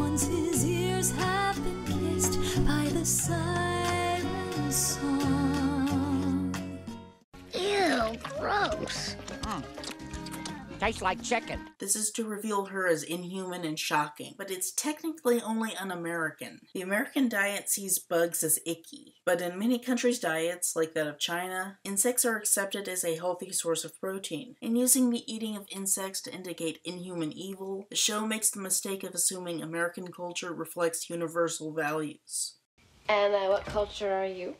once his ears have been kissed by the siren song. Ew, gross. Tastes like chicken. This is to reveal her as inhuman and shocking, but it's technically only un-American. The American diet sees bugs as icky, but in many countries' diets, like that of China, insects are accepted as a healthy source of protein. And using the eating of insects to indicate inhuman evil, the show makes the mistake of assuming American culture reflects universal values. And what culture are you?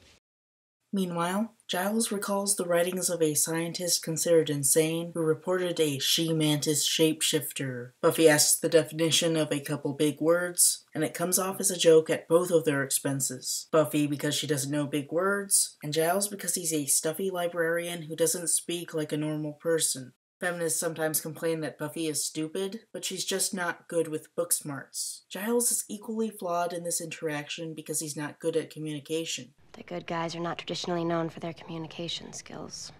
Meanwhile, Giles recalls the writings of a scientist considered insane who reported a she-mantis shapeshifter. Buffy asks the definition of a couple big words, and it comes off as a joke at both of their expenses. Buffy because she doesn't know big words, and Giles because he's a stuffy librarian who doesn't speak like a normal person. Feminists sometimes complain that Buffy is stupid, but she's just not good with book smarts. Giles is equally flawed in this interaction because he's not good at communication. The good guys are not traditionally known for their communication skills.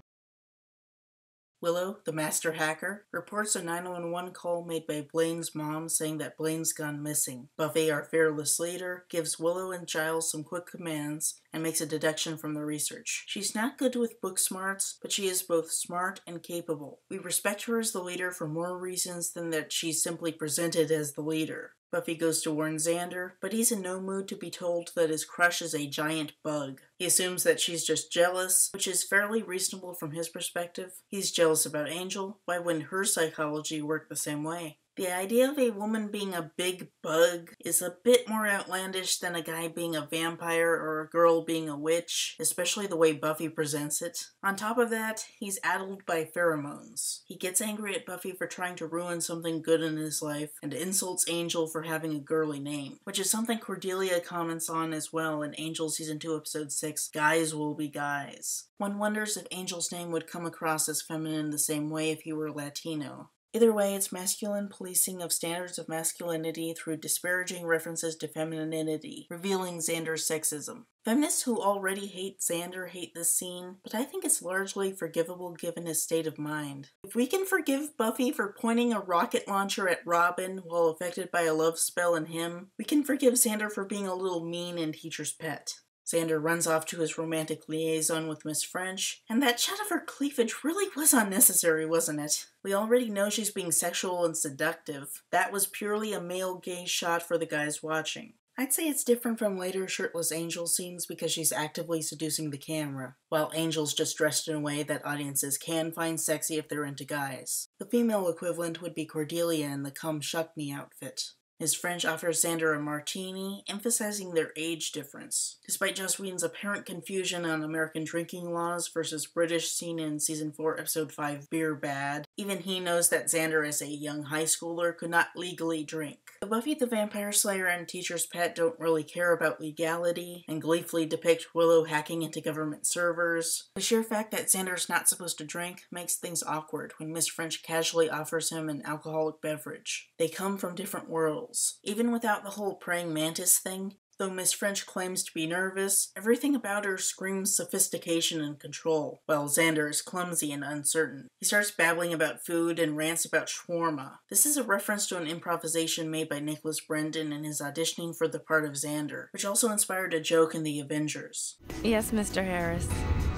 Willow, the master hacker, reports a 911 call made by Blaine's mom saying that Blaine's gone missing. Buffy, our fearless leader, gives Willow and Giles some quick commands and makes a deduction from the research. She's not good with book smarts, but she is both smart and capable. We respect her as the leader for more reasons than that she's simply presented as the leader. Buffy goes to warn Xander, but he's in no mood to be told that his crush is a giant bug. He assumes that she's just jealous, which is fairly reasonable from his perspective. He's jealous about Angel. Why wouldn't her psychology work the same way? The idea of a woman being a big bug is a bit more outlandish than a guy being a vampire or a girl being a witch, especially the way Buffy presents it. On top of that, he's addled by pheromones. He gets angry at Buffy for trying to ruin something good in his life, and insults Angel for having a girly name, which is something Cordelia comments on as well in Angel Season 2 Episode 6, Guys Will Be Guys. One wonders if Angel's name would come across as feminine the same way if he were Latino. Either way, it's masculine policing of standards of masculinity through disparaging references to femininity, revealing Xander's sexism. Feminists who already hate Xander hate this scene, but I think it's largely forgivable given his state of mind. If we can forgive Buffy for pointing a rocket launcher at Robin while affected by a love spell in him, we can forgive Xander for being a little mean and teacher's pet. Xander runs off to his romantic liaison with Miss French, and that shot of her cleavage really was unnecessary, wasn't it? We already know she's being sexual and seductive. That was purely a male gaze shot for the guys watching. I'd say it's different from later shirtless Angel scenes because she's actively seducing the camera, while Angel's just dressed in a way that audiences can find sexy if they're into guys. The female equivalent would be Cordelia in the Come Shuck Me outfit. Miss French offers Xander a martini, emphasizing their age difference. Despite Joss Whedon's apparent confusion on American drinking laws versus British seen in Season 4, Episode 5, Beer Bad, even he knows that Xander as a young high schooler could not legally drink. The Buffy the Vampire Slayer and Teacher's Pet don't really care about legality, and gleefully depict Willow hacking into government servers. The sheer fact that Xander's not supposed to drink makes things awkward when Miss French casually offers him an alcoholic beverage. They come from different worlds. Even without the whole praying mantis thing, though Miss French claims to be nervous, everything about her screams sophistication and control, while Xander is clumsy and uncertain. He starts babbling about food and rants about shawarma. This is a reference to an improvisation made by Nicholas Brendon in his auditioning for the part of Xander, which also inspired a joke in The Avengers. Yes, Mr. Harris.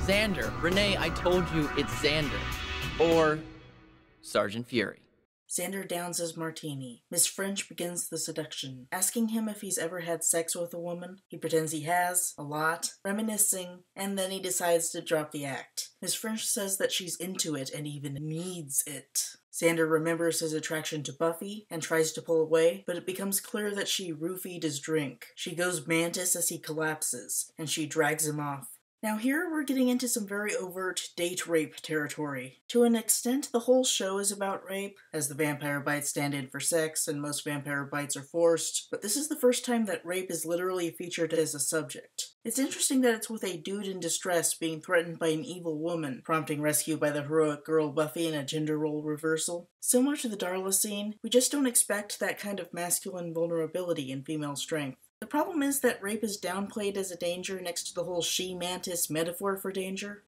Xander. Renee, I told you it's Xander. Or Sergeant Fury. Xander downs his martini. Miss French begins the seduction, asking him if he's ever had sex with a woman. He pretends he has, a lot, reminiscing, and then he decides to drop the act. Miss French says that she's into it and even needs it. Xander remembers his attraction to Buffy and tries to pull away, but it becomes clear that she roofied his drink. She goes mantis as he collapses, and she drags him off. Now here we're getting into some very overt date rape territory. To an extent, the whole show is about rape, as the vampire bites stand in for sex and most vampire bites are forced, but this is the first time that rape is literally featured as a subject. It's interesting that it's with a dude in distress being threatened by an evil woman, prompting rescue by the heroic girl Buffy in a gender role reversal. Similar to the Darla scene, we just don't expect that kind of masculine vulnerability in female strength. The problem is that rape is downplayed as a danger next to the whole she-mantis metaphor for danger.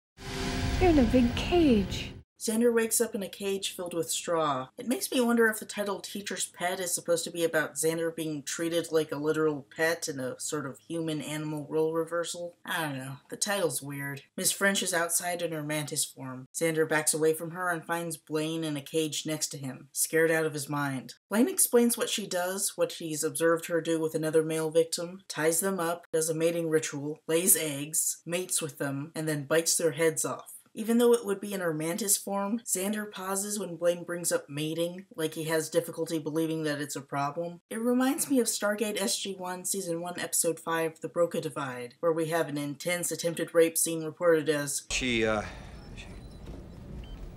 You're in a big cage. Xander wakes up in a cage filled with straw. It makes me wonder if the title Teacher's Pet is supposed to be about Xander being treated like a literal pet in a sort of human-animal role reversal. I don't know. The title's weird. Miss French is outside in her mantis form. Xander backs away from her and finds Blaine in a cage next to him, scared out of his mind. Blaine explains what she does, what he's observed her do with another male victim, ties them up, does a mating ritual, lays eggs, mates with them, and then bites their heads off. Even though it would be in her mantis form, Xander pauses when Blaine brings up mating, like he has difficulty believing that it's a problem. It reminds me of Stargate SG-1 Season 1 Episode 5, The Broca Divide, where we have an intense attempted rape scene reported as, She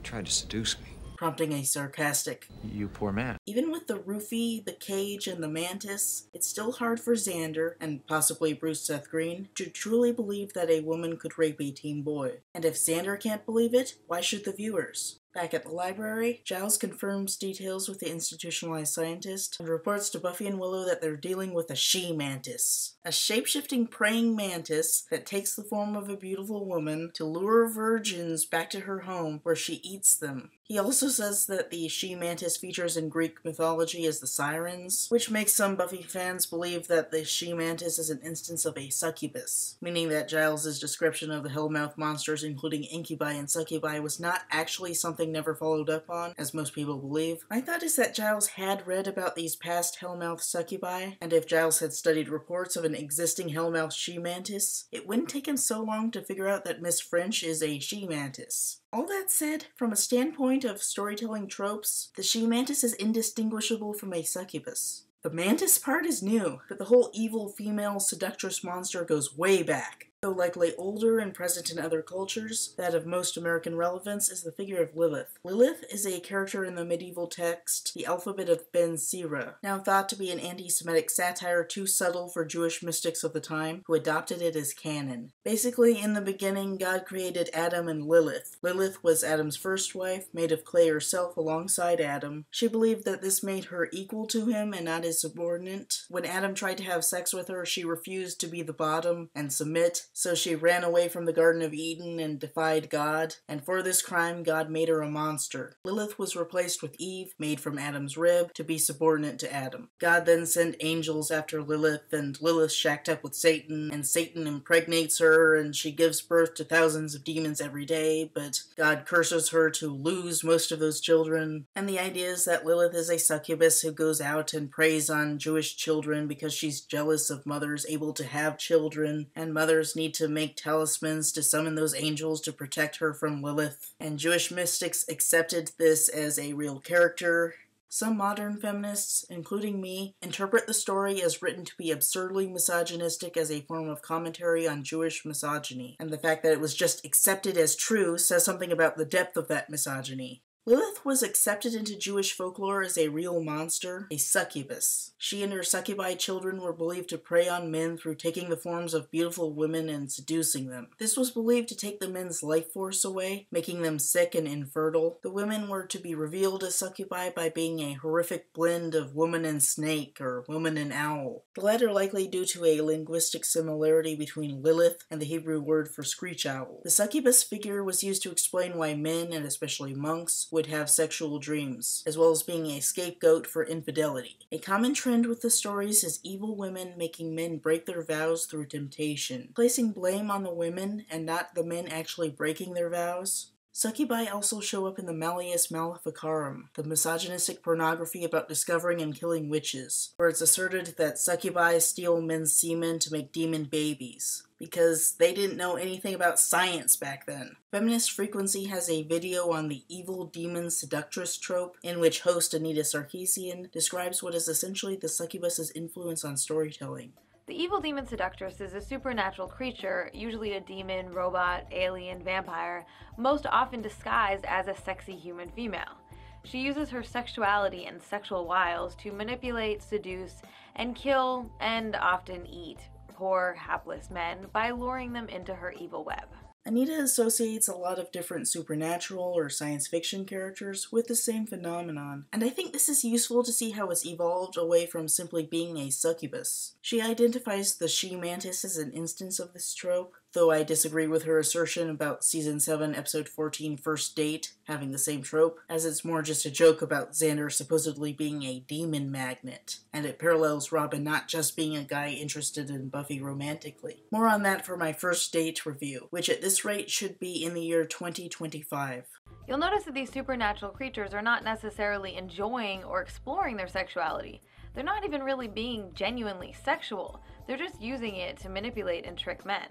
tried to seduce me. prompting a sarcastic, You poor man. even with the roofie, the cage, and the mantis, it's still hard for Xander, and possibly Bruce Seth Green, to truly believe that a woman could rape a teen boy. And if Xander can't believe it, why should the viewers? Back at the library, Giles confirms details with the institutionalized scientist and reports to Buffy and Willow that they're dealing with a she-mantis. A shape-shifting praying mantis that takes the form of a beautiful woman to lure virgins back to her home where she eats them. He also says that the she-mantis features in Greek mythology as the sirens, which makes some Buffy fans believe that the she-mantis is an instance of a succubus, meaning that Giles' description of the Hellmouth monsters, including incubi and succubi, was not actually something never followed up on, as most people believe. My thought is that Giles had read about these past Hellmouth succubi, and if Giles had studied reports of an existing Hellmouth she-mantis, it wouldn't take him so long to figure out that Miss French is a she-mantis. All that said, from a standpoint of storytelling tropes, the she-mantis is indistinguishable from a succubus. The mantis part is new, but the whole evil female seductress monster goes way back. Though likely older and present in other cultures, that of most American relevance is the figure of Lilith. Lilith is a character in the medieval text, the Alphabet of Ben Sira, now thought to be an anti-Semitic satire too subtle for Jewish mystics of the time, who adopted it as canon. Basically, in the beginning, God created Adam and Lilith. Lilith was Adam's first wife, made of clay herself alongside Adam. She believed that this made her equal to him and not his subordinate. When Adam tried to have sex with her, she refused to be the bottom and submit, so she ran away from the Garden of Eden and defied God, and for this crime, God made her a monster. Lilith was replaced with Eve, made from Adam's rib, to be subordinate to Adam. God then sent angels after Lilith, and Lilith shacked up with Satan, and Satan impregnates her, and she gives birth to thousands of demons every day, but God curses her to lose most of those children. And the idea is that Lilith is a succubus who goes out and preys on Jewish children because she's jealous of mothers able to have children, and mothers need to make talismans to summon those angels to protect her from Lilith. And Jewish mystics accepted this as a real character. Some modern feminists, including me, interpret the story as written to be absurdly misogynistic as a form of commentary on Jewish misogyny, and the fact that it was just accepted as true says something about the depth of that misogyny. Lilith was accepted into Jewish folklore as a real monster, a succubus. She and her succubi children were believed to prey on men through taking the forms of beautiful women and seducing them. This was believed to take the men's life force away, making them sick and infertile. The women were to be revealed as succubi by being a horrific blend of woman and snake, or woman and owl. The latter likely due to a linguistic similarity between Lilith and the Hebrew word for screech owl. The succubus figure was used to explain why men, and especially monks, would have sexual dreams, as well as being a scapegoat for infidelity. A common trend with the stories is evil women making men break their vows through temptation, placing blame on the women and not the men actually breaking their vows. Succubi also show up in the Malleus Maleficarum, the misogynistic pornography about discovering and killing witches, where it's asserted that succubi steal men's semen to make demon babies, because they didn't know anything about science back then. Feminist Frequency has a video on the evil demon seductress trope, in which host Anita Sarkeesian describes what is essentially the succubus's influence on storytelling. The evil demon seductress is a supernatural creature, usually a demon, robot, alien, vampire, most often disguised as a sexy human female. She uses her sexuality and sexual wiles to manipulate, seduce, and kill, and often eat, poor, hapless men by luring them into her evil web. Anita associates a lot of different supernatural or science fiction characters with the same phenomenon, and I think this is useful to see how it's evolved away from simply being a succubus. She identifies the she-mantis as an instance of this trope, though I disagree with her assertion about Season 7, Episode 14, First Date, having the same trope, as it's more just a joke about Xander supposedly being a demon magnet, and it parallels Robin not just being a guy interested in Buffy romantically. More on that for my First Date review, which at this rate should be in the year 2025. You'll notice that these supernatural creatures are not necessarily enjoying or exploring their sexuality. They're not even really being genuinely sexual. They're just using it to manipulate and trick men.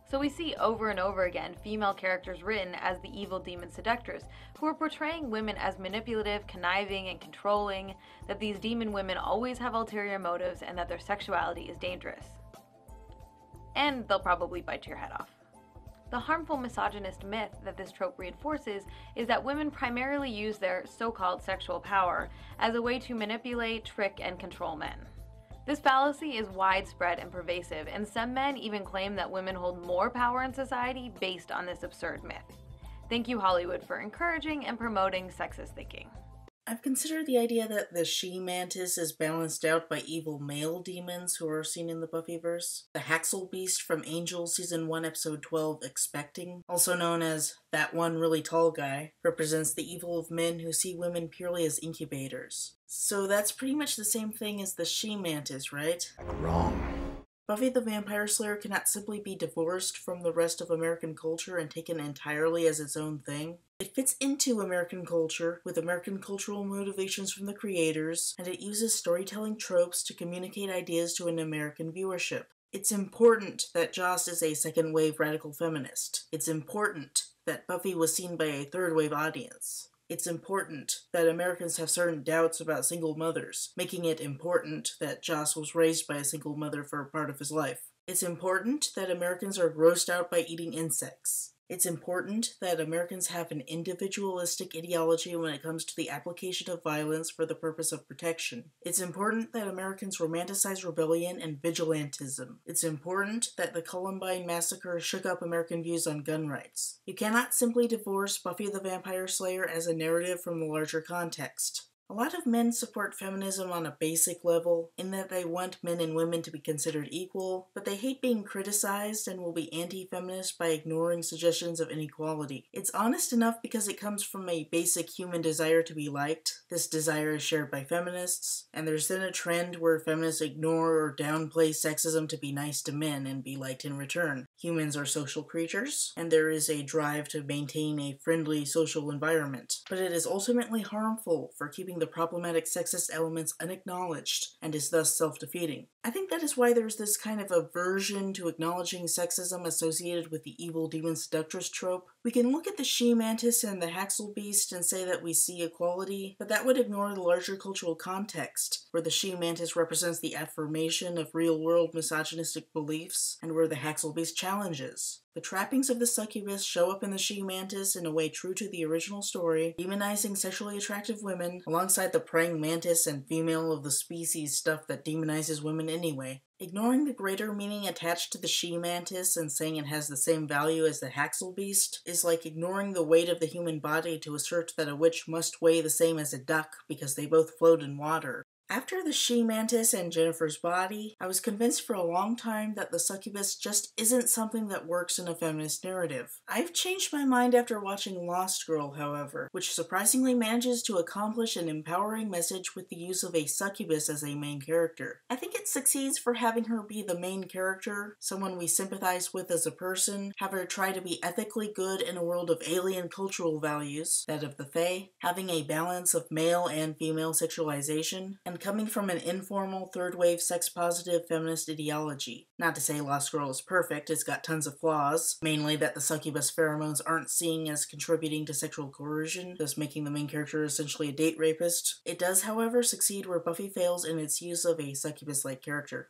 So we see over and over again female characters written as the evil demon seductress, who are portraying women as manipulative, conniving, and controlling, that these demon women always have ulterior motives, and that their sexuality is dangerous. And they'll probably bite your head off. The harmful misogynist myth that this trope reinforces is that women primarily use their so-called sexual power as a way to manipulate, trick, and control men. This fallacy is widespread and pervasive, and some men even claim that women hold more power in society based on this absurd myth. Thank you, Hollywood, for encouraging and promoting sexist thinking. I've considered the idea that the she-mantis is balanced out by evil male demons who are seen in the Buffyverse. The Haxel Beast from Angel Season 1 Episode 12, Expecting, also known as that one really tall guy, represents the evil of men who see women purely as incubators. So that's pretty much the same thing as the she-mantis, right? Wrong. Buffy the Vampire Slayer cannot simply be divorced from the rest of American culture and taken entirely as its own thing. It fits into American culture, with American cultural motivations from the creators, and it uses storytelling tropes to communicate ideas to an American viewership. It's important that Joss is a second-wave radical feminist. It's important that Buffy was seen by a third-wave audience. It's important that Americans have certain doubts about single mothers, making it important that Joss was raised by a single mother for a part of his life. It's important that Americans are grossed out by eating insects. It's important that Americans have an individualistic ideology when it comes to the application of violence for the purpose of protection. It's important that Americans romanticize rebellion and vigilantism. It's important that the Columbine massacre shook up American views on gun rights. You cannot simply divorce Buffy the Vampire Slayer as a narrative from the larger context. A lot of men support feminism on a basic level, in that they want men and women to be considered equal, but they hate being criticized and will be anti-feminist by ignoring suggestions of inequality. It's honest enough because it comes from a basic human desire to be liked. This desire is shared by feminists, and there's then a trend where feminists ignore or downplay sexism to be nice to men and be liked in return. Humans are social creatures, and there is a drive to maintain a friendly social environment, but it is ultimately harmful for keeping the problematic sexist elements unacknowledged, and is thus self-defeating. I think that is why there's this kind of aversion to acknowledging sexism associated with the evil demon seductress trope. We can look at the she-mantis and the Haxel Beast and say that we see equality, but that would ignore the larger cultural context, where the she-mantis represents the affirmation of real-world misogynistic beliefs, and where the Haxel Beast challenges. The trappings of the succubus show up in the she-mantis in a way true to the original story, demonizing sexually attractive women, alongside the praying mantis and female of the species stuff that demonizes women anyway. Ignoring the greater meaning attached to the she-mantis and saying it has the same value as the Haxel Beast is like ignoring the weight of the human body to assert that a witch must weigh the same as a duck because they both float in water. After the she-mantis and Jennifer's body, I was convinced for a long time that the succubus just isn't something that works in a feminist narrative. I've changed my mind after watching Lost Girl, however, which surprisingly manages to accomplish an empowering message with the use of a succubus as a main character. I think it succeeds for having her be the main character, someone we sympathize with as a person, have her try to be ethically good in a world of alien cultural values, that of the Fae, having a balance of male and female sexualization, and coming from an informal, third-wave, sex-positive feminist ideology. Not to say Lost Girl is perfect, it's got tons of flaws, mainly that the succubus pheromones aren't seen as contributing to sexual coercion, thus making the main character essentially a date rapist. It does, however, succeed where Buffy fails in its use of a succubus-like character.